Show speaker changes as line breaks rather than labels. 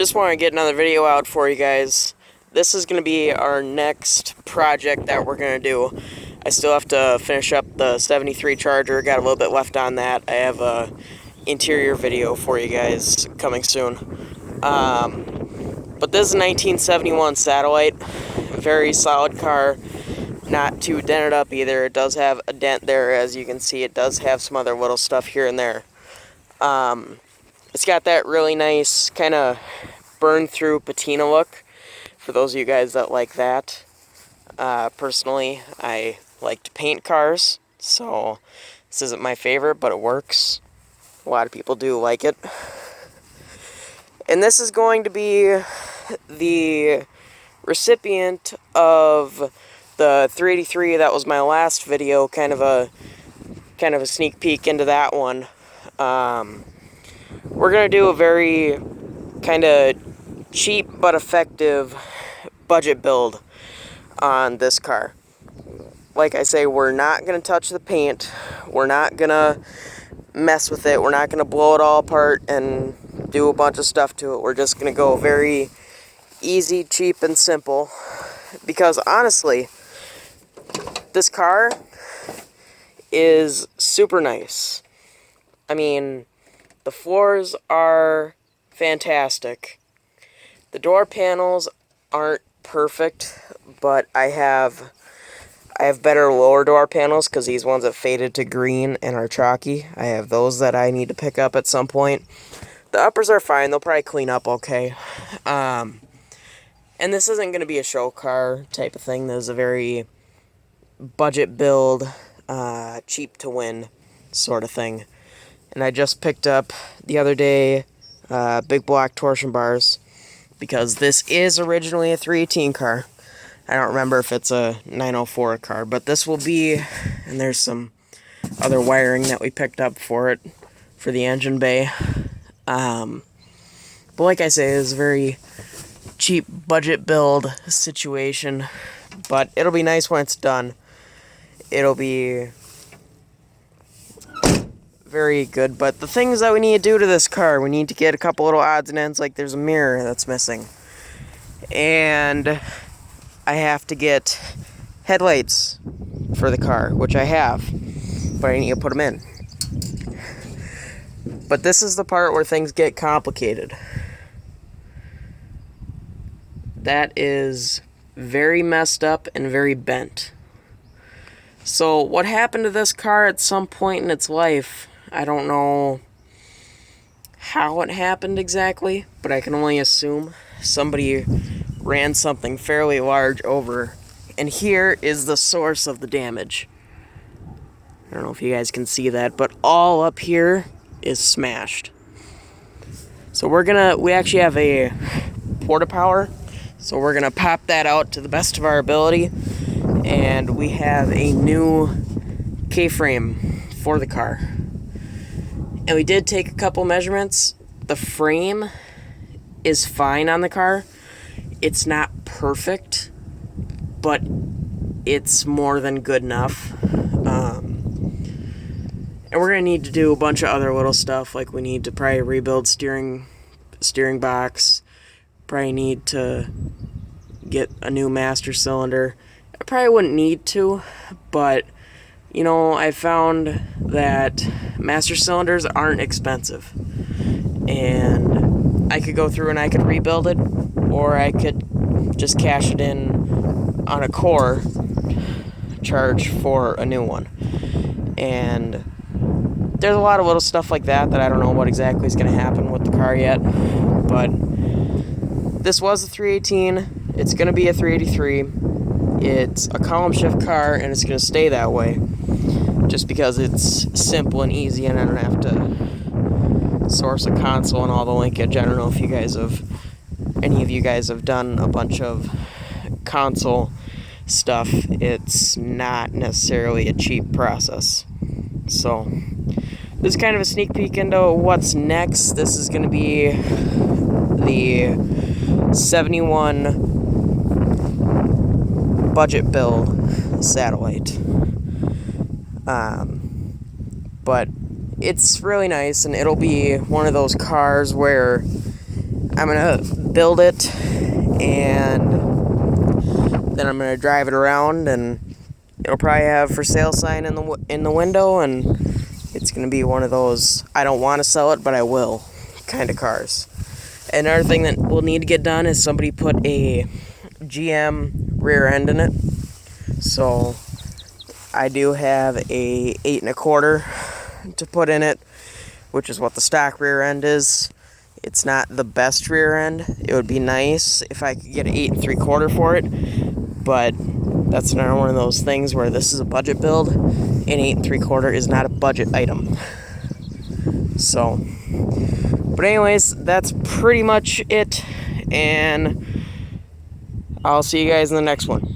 Just want to get another video out for you guys. This is going to be our next project that we're going to do. I still have to finish up the 73 Charger. Got a little bit left on that. I have a interior video for you guys coming soon. But this is a 1971 Satellite. Very solid car. Not too dented up either. It does have a dent there, as you can see. It does have some other little stuff here and there. It's got that really nice kind of burn through patina look, for those of you guys that like that. Personally, I like to paint cars, so this isn't my favorite, but it works. A lot of people do like it. And this is going to be the recipient of the 383. That was my last video, kind of a sneak peek into that one. We're going to do a very kind of cheap but effective budget build on this car. Like I say, we're not going to touch the paint. We're not going to mess with it. We're not going to blow it all apart and do a bunch of stuff to it. We're just going to go very easy, cheap, and simple. Because honestly, this car is super nice. I mean, the floors are fantastic. The door panels aren't perfect, but I have better lower door panels because these ones have faded to green and are chalky. I have those that I need to pick up at some point. The uppers are fine. They'll probably clean up okay. And this isn't going to be a show car type of thing. This is a very budget build, cheap to win sort of thing. And I just picked up the other day big block torsion bars because this is originally a 318 car. I don't remember if it's a 904 car, but this will be, and there's some other wiring that we picked up for it, for the engine bay. But like I say, it's a very cheap budget build situation, but it'll be nice when it's done. It'll be very good, but the things that we need to do to this car, we need to get a couple little odds and ends, like there's a mirror that's missing. And I have to get headlights for the car, which I have, but I need to put them in. But this is the part where things get complicated. That is very messed up and very bent. So what happened to this car at some point in its life, I don't know how it happened exactly, but I can only assume somebody ran something fairly large over. And here is the source of the damage. I don't know if you guys can see that, but all up here is smashed. So we actually have a porta power, so we're gonna pop that out to the best of our ability, and we have a new K-frame for the car. And we did take a couple measurements. The frame is fine on the car. It's not perfect, but it's more than good enough. And we're going to need to do a bunch of other little stuff, like we need to probably rebuild steering box. Probably need to get a new master cylinder. I probably wouldn't need to, but you know, I found that master cylinders aren't expensive. And I could go through and I could rebuild it, or I could just cash it in on a core charge for a new one. And there's a lot of little stuff like that I don't know what exactly is going to happen with the car yet. But this was a 318. It's going to be a 383. It's a column shift car, and it's going to stay that way. Just because it's simple and easy, and I don't have to source a console and all the linkage. I don't know if any of you guys have done a bunch of console stuff. It's not necessarily a cheap process. So this is kind of a sneak peek into what's next. This is going to be the 71 budget build Satellite. But it's really nice, and it'll be one of those cars where I'm gonna build it, and then I'm gonna drive it around, and it'll probably have for sale sign in the window, and it's gonna be one of those I don't want to sell it but I will kind of cars. Another thing that will need to get done is somebody put a GM rear end in it. So I do have a 8 1/4 to put in it, which is what the stock rear end is. It's not the best rear end. It would be nice if I could get an 8 3/4 for it, but that's another one of those things where this is a budget build. An 8 3/4 is not a budget item. So, but anyways, that's pretty much it, and I'll see you guys in the next one.